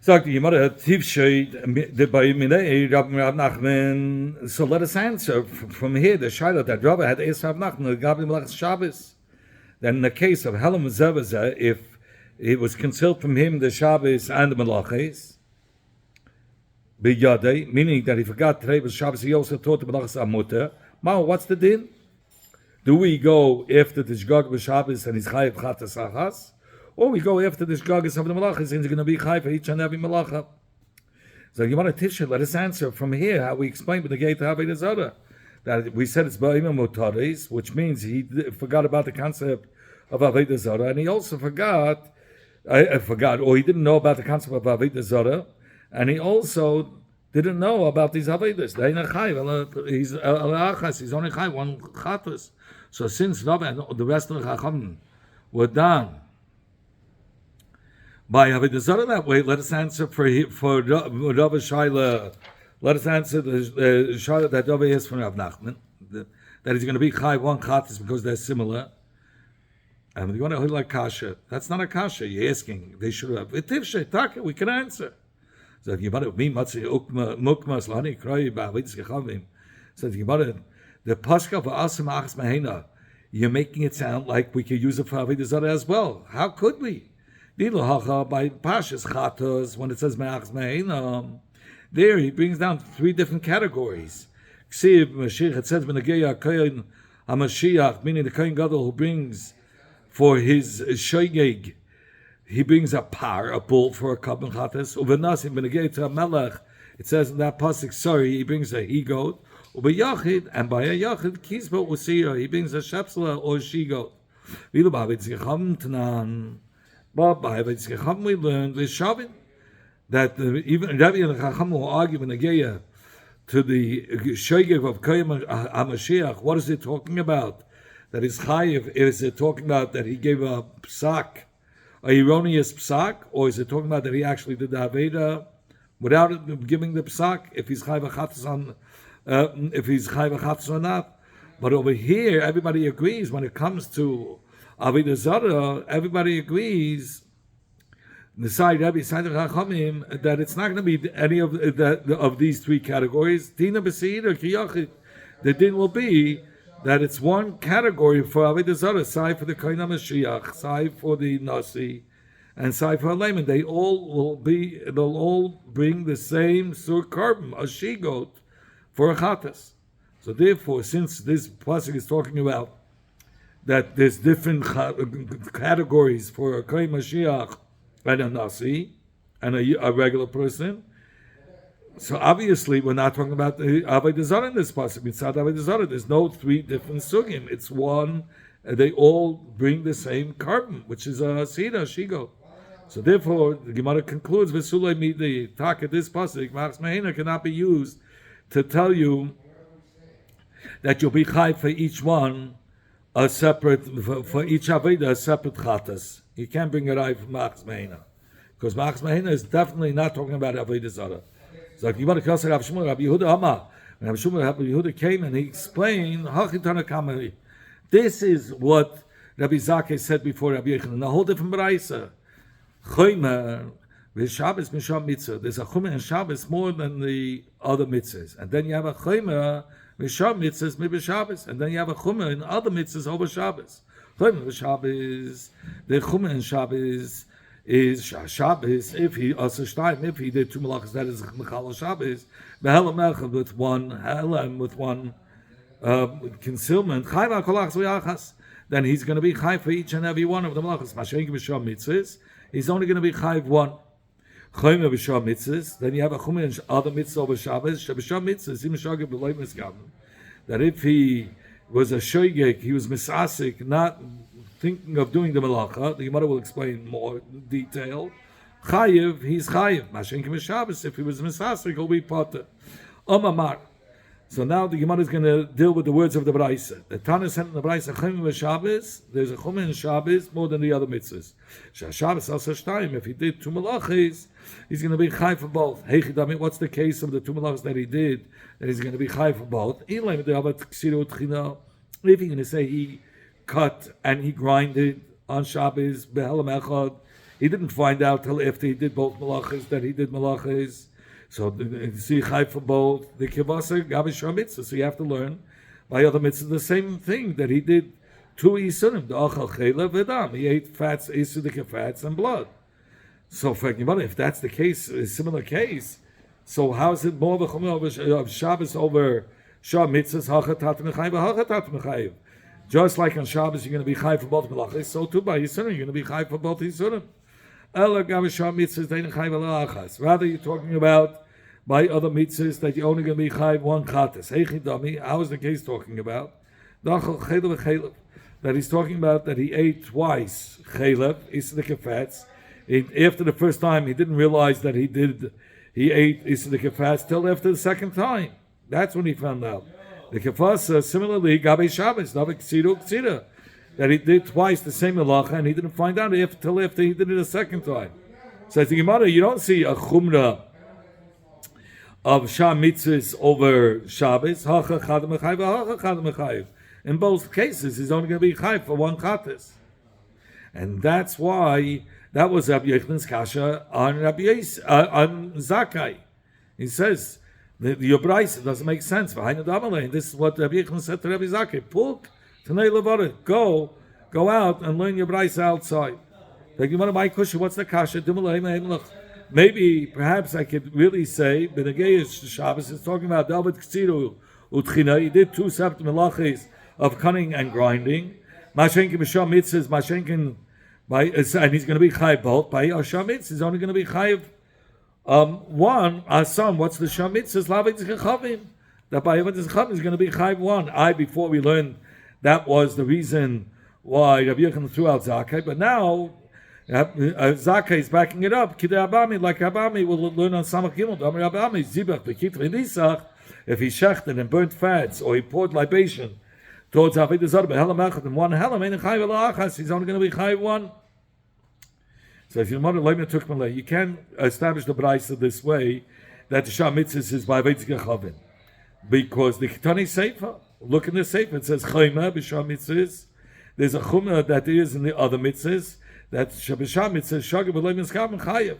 Sagt die Gemara, Tivshay, the Bayiminei, Rav Nachman. So let us answer from here the Shiloh that Rabbi had asked Rav Nachman, Gabi Melachas Shabbos. Then in the case of Helam Zevazah, if it was concealed from him the Shabbos and the Melachas, B'yadei, meaning that he forgot today was Shabbos, he also taught the Melachas Amuta. What's the din? Do we go after the Shgag b'Shabbos and he's chayiv chatas achas, or we go after the Shgag of the Malachas and he's going to be chayiv for each and every Malacha? So you want to Tisha, let us answer from here how we explain with the gate to Avodah Zarah. That we said it's ba'imah mutaris, which means he forgot about the concept of Avodah Zarah, and he also forgot, or he didn't know about the concept of Avodah Zarah, and he also didn't know about these Avodas. He's only chayiv one chatas. So since Rabbi and the rest of the Chachamim were done by Avodah Zarah that way, let us answer for Rabbi Shaila. Let us answer the Shaila that Rabbi is from Rav Nachman, that he's going to be chayiv one chatas because they're similar. And you want to hold like kasha? That's not a kasha. You're asking. They should have. We can answer. So you want to be matzi mukmas lani kroi ba'avidas gechavim. So you want to the pascha for asim achas mahena. You're making it sound like we could use it for avodah zarah as well. How could we? Dilo hacha by pashas chatos when it says me'achas mahena. There he brings down three different categories. Ksiv Mashiach, it says b'negeya kohen hamashiach, meaning the kohen gadol who brings for his shoygeg. He brings a bull for a kabban chatas. Uvenasim b'negei to a melech. It says in that pasuk, he brings a he-goat. Ubeyachid, and by a yachid, kisba usira, he brings a shepsela or she-goat. Vilu b'avetz gecham tanan. But by avetz gecham we learned l'shavin that even Rabbi and the Chacham will argue b'negei to the shoygeg of Koyim HaMashiach. What is it talking about? That is chayiv. Is it talking about that he gave a psak? A erroneous psak, or is it talking about that he actually did the Aveda without giving the psak? If he's chayv achatzos on, if he's chayv achatzos or not. But over here, everybody agrees when it comes to Avodah Zarah. Everybody agrees. The side Rabbi side of Chachamim that it's not going to be any of these three categories. Tina b'seira kiyachid. The din will be that it's one category for Avodah Zarah, side for the Kohen HaMashiach, side for the Nasi, and side for a layman. They'll all bring the same sur carbon, a she-goat, for a chatas. So therefore, since this pasuk is talking about that there's different categories for a Kohen HaMashiach and a Nasi, and a regular person, so obviously, we're not talking about the Avodah Zarah in this pasuk. Mitzad Avodah Zarah, there's no three different sugim. It's one. They all bring the same carbon, which is a sida shigo. So therefore, the Gemara concludes v'sulei midi tak at this pasuk. Machas mehena cannot be used to tell you that you'll be chayv for each one a separate for each Avodah a separate chatas. You can't bring it out from Machas mehena because Machas mehena is definitely not talking about Avodah Zarah. So you want to cross Rabbi Shmuel, Rabbi Yehuda Amar. When Rabbi Shmuel, Rabbi Yehuda came and he explained, this is what Rabbi Zakeh said before Rabbi Yechanan, a whole different baraisa. Chomer, v'Shabbos misham mitzvah. There's a chomer in Shabbos more than the other mitzvahs. And then you have a chomer, v'sham mitzvahs mi-b'Shabbos. And then you have a chomer in other mitzvahs over Shabbos. Chomer v'Shabbos, the chomer in Shabbos, is Shabbos, if he did two malachas, that is Mechal Shabbos, Behelam Echad with one Helam, with one concealment, then he's going to be chayv for each and every one of the malachas. Mashenki b'sham mitzvahs, he's only going to be chayv one. Chomer b'sham mitzvahs, then you have a chomer in other mitzvahs over Shabbos, b'sham mitzvahs, even shagib b'loy miskam, that if he was a shoygek, he was misasik, not thinking of doing the malacha, the Gemara will explain more detail. Chayiv, he's chayiv. Mashenki b'Shabbos, if he was misasik, he'll be potter. Omamar. So now the Gemara is going to deal with the words of the Braisa. The Tana said in the Braisa, Chomer b'Shabbos, there's a Chomer in Shabbos more than the other mitzvahs. Shabbos also shtayim, if he did two malachas, he's going to be chayiv for both. Heichidami, what's the case of the two malachas that he did, that he's going to be chayiv for both? If you're going to say he cut and he grinded on Shabbos, Behelam Echad, he didn't find out till after he did both malachas that he did malachas. So see chai for both. The kivasa gabi mitzvah. So you have to learn by other mitzvahs the same thing that he did. Two isurim, the achal chela v'dam. He ate fats, isudik fats and blood. So for if that's the case, a similar case, so how is it more of Shabbos over Shah mitzvahs hachatat mechayiv hachatat mechayiv? Just like on Shabbos, you're going to be chayiv for both melachos, so too by Yisurim, you're going to be chayiv for both Yisurim. Ela gav Shah mitzvahs dein chayiv alachas. Rather, you're talking about by other mitzvahs that you're only going to be chayiv one chatas. Heichi dami, how is the case talking about? That he's talking about that he ate twice chaylev, isudik fats. After the first time, he didn't realize that he ate isudik fats till after the second time. That's when he found out. The kefasa, similarly, gabe Shabbos, that he did twice the same halacha, and he didn't find out till after he did it a second time. So I think, Gemara, you don't see a chumrah of Shah mitzvahs over Shabbos. In both cases, he's only going to be chayv for one chatas. And that's why that was Rabbi Yechnan's kasha on on Zakai. He says your brayso doesn't make sense. This is what Rabbi Yechnan said to Rabbi Zakai. Puk Tanei Levara, go out and learn your brayso outside. What's the kasha? Maybe perhaps I could really say B'negeish Shabbos is talking about David Ksiru Utchina. He did 2 separate melachis of cutting and grinding. Mashenkin b'sham mitzvahs, mashenkin by, and he's going to be chayiv both. By sham mitzvahs, he's only going to be chayiv one. Asam, what's the sham mitzvahs? Lavik zechavim. That by Avad zechavim is going to be chayiv one. Before we learned that was the reason why Rabbi Yechon threw out Zakai, but now Zakai is backing it up. Kidei Abami, like Abami, will learn on Samach Gimel. Amar Abami zibach b'kitri nisach. If he shechted and burnt fats or he poured libation towards Avodah Zarah, behelam and one helam ain't chayiv elachas. He's only going to be chayiv one. So if your mother leimer took malay, you can establish the brayso this way that the Shah mitzvahs is by Veitzke Chavin, because the Ketani Sefer. Look in the Sefer. It says chayma b'Shah mitzvahs. There's a chumah that is in the other mitzvahs that Shah mitzvahs shagir b'leimer skam chayiv.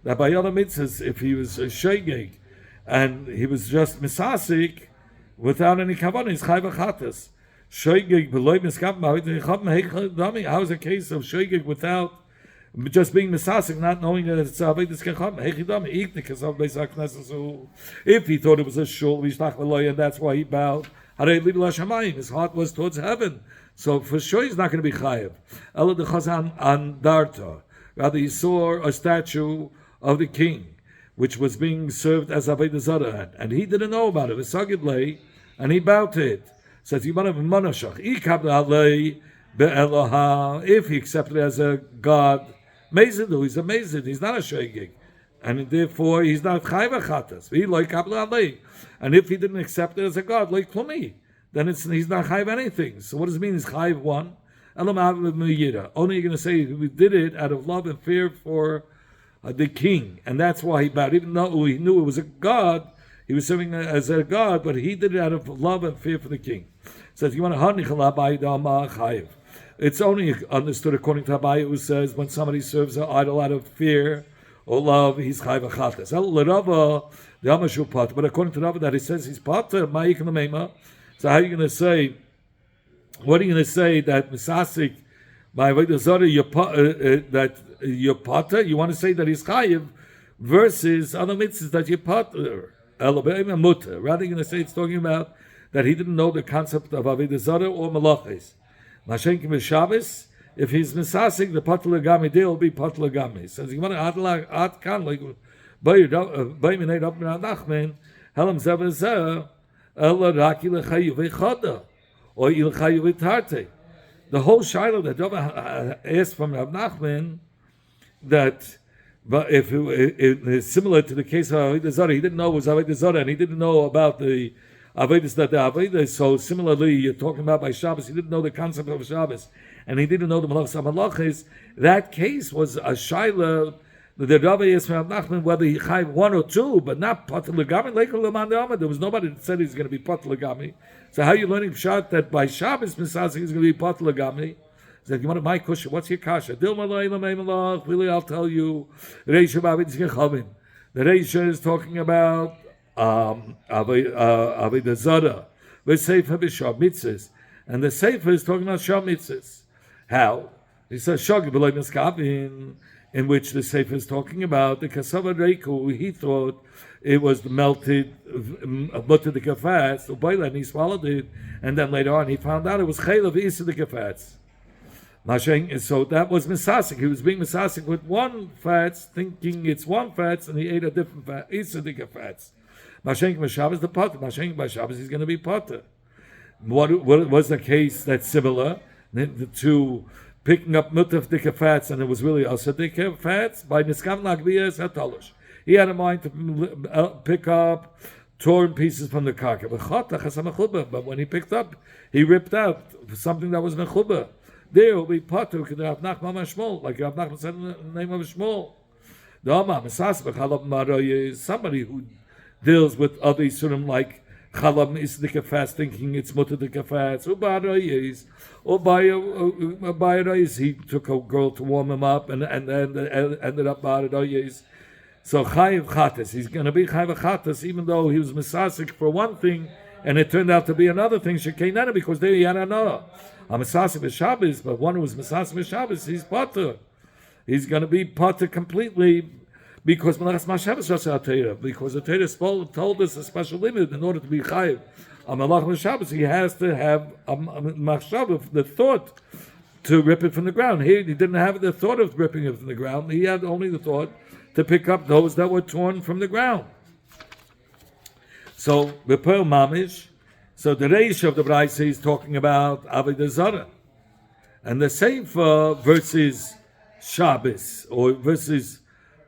That by other mitzvahs, if he was a shegeg and he was just misasik without any kavanah, he's chayiv achatas. Shegeg b'leimer skam dami. How is a case of shegeg without just being misasik, not knowing that it's avodas kecham? If he thought it was a shul, and that's why he bowed, his heart was towards heaven. So for sure he's not going to be chayiv. Ela de chazan an darta. Rather, he saw a statue of the king, which was being served as avodah zarah, and he didn't know about it. And he bowed to it. Says if he accepted it as a god, Mezid, he's a Mezid, he's not a Shegig. And therefore he's not Chayv Achatas. And if he didn't accept it as a god, like Klumi, then he's not Chayv anything. So what does it mean? He's Chayv one? Only you're going to say we did it out of love and fear for the king. And that's why he bowed. Even though he knew it was a god, he was serving as a god, but he did it out of love and fear for the king. So if you want to it's only understood according to Abaye, who says when somebody serves an idol out of fear or love, he's chayv achatas. But according to Rava, that he says he's pater. So how are you going to say? What are you going to say that misasik by avodah zarah that you're pater? You want to say that he's chayiv versus other mitzvahs that you're pater. Rather, you're going to say it's talking about that he didn't know the concept of avodah zarah or malachis. Mashenkim b'Shabbos, if he's misasik, the patul gami day will be patul gami. Says you want to add kan like by minay Rabbi Nachman helam zevazeh ela raki lechayu v'chada or ilchayu v'tarte. The whole shiloh that Rabbi asked from Rabbi Nachman that, but if it is similar to the case of avodah zarah, he didn't know it was avodah zarah, and he didn't know about the avodas that the avodah. So similarly, you're talking about by Shabbos, he didn't know the concept of Shabbos, and he didn't know the malachas hamalachis. That case was a shaila. The Rabbi asked Rabbi Nachman whether he chayv one or two, but not patur legami. There was nobody that said he's going to be patur legami. So how are you learning pshat that by Shabbos misasik he's going to be patur legami? said, you want my question? What's your kasha? Really, I'll tell you. The Reisha is talking about Avodah Zarah, V'Sefer B'Shah Mitzvahs, and the Sefer is talking about Shah Mitzvahs. How? He says Shagi B'Loi Miskavin, in which the Sefer is talking about the Kasava Reiku. He thought it was the melted butter the kafats, and he swallowed it, and then later on he found out it was Chaylev Isa the kafats. So that was misasik. He was being misasik with one fats, thinking it's one fats, and he ate a different fat, Isa the kafats. Mashenk Mashabbos the potter. Mashenk Mashabbos he's going to be potter. What was the case that's similar to picking up mutaf the kafats, and it was really also the kafats by niskam lagbiyas hatalosh. He had a mind to pick up torn pieces from the karka. But when he picked up, he ripped out something that was mechuba. There will be potter like Rav Nachman said in the name of Shmuel. Somebody who deals with other Yisurim like Chalam is the kafats, thinking it's mutter the kafats. Or by a raise, he took a girl to warm him up and ended up Ba'arayis. So Chayiv Chatas, he's going to be Chayiv Chatas, even though he was Misasik for one thing, and it turned out to be another thing, Shekeinana, because there he had another. I'm Misasik B'Shabbos, but one who was Misasik B'Shabbos, he's Potter. He's going to be Potter completely, because Melachas Mashabbos because the Torah told us a special limit in order to be Chayiv. On Melachas Shabbos, he has to have a machshav, the thought to rip it from the ground. Here, he didn't have the thought of ripping it from the ground. He had only the thought to pick up those that were torn from the ground. So the Pearl Mamish, so the Reish of the Braisa is talking about Avodah Zarah, and the Sefer versus Shabbos or versus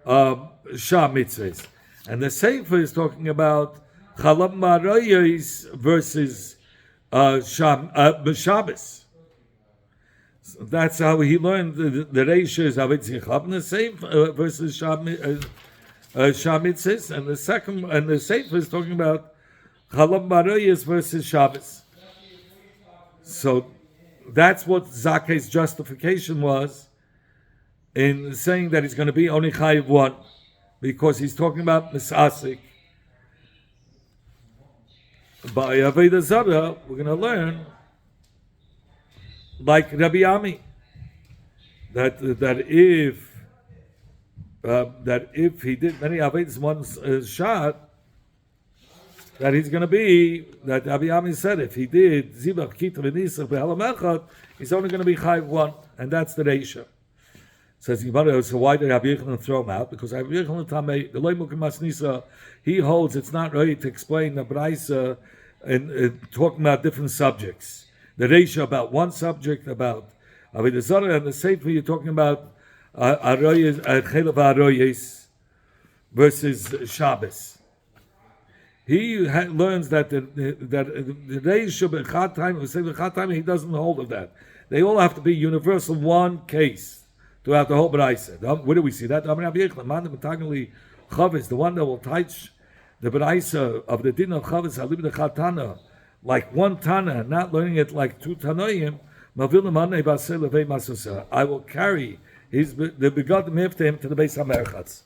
Shah Mitzvahs, and the Sefer is talking about Chalam Marayos versus Shabbos. So that's how he learned the ratio is Avitzin Chabna Seif versus Shamitzis, and the second and the Seif is talking about Chalam Marayos versus Shabbos. So that's what Zakei's justification was in saying that he's going to be only Chayiv one, because he's talking about Misasik. By Avodah Zarah, we're going to learn, like Rabbi Ami, that if he did many Avodas one shot, that he's going to be, that Rabbi Ami said, if he did Zibach Kita V'Nisach B'Halam Echad, he's only going to be Chayiv one, and that's the ratio. Says Gemara, so why did Rabbi Yochanan throw him out? Because Rabbi Yochanan Tamei, the Loy Mukim Masnisa, he holds it's not right to explain the Braisa and talking about different subjects. The ratio about one subject, about Avodah Zarah, and the Sefer you're talking about Chelav Aroyes versus Shabbos. He learns that the ratio b'chad time, he doesn't hold of that. They all have to be universal, one case throughout the whole Braisa. Where do we see that? The one that will touch the Braisa of the din of Chavis Halib the Chatana, like one Tana, not learning it like two Tanoim. I will carry the begotten after him to the base of Merchatz.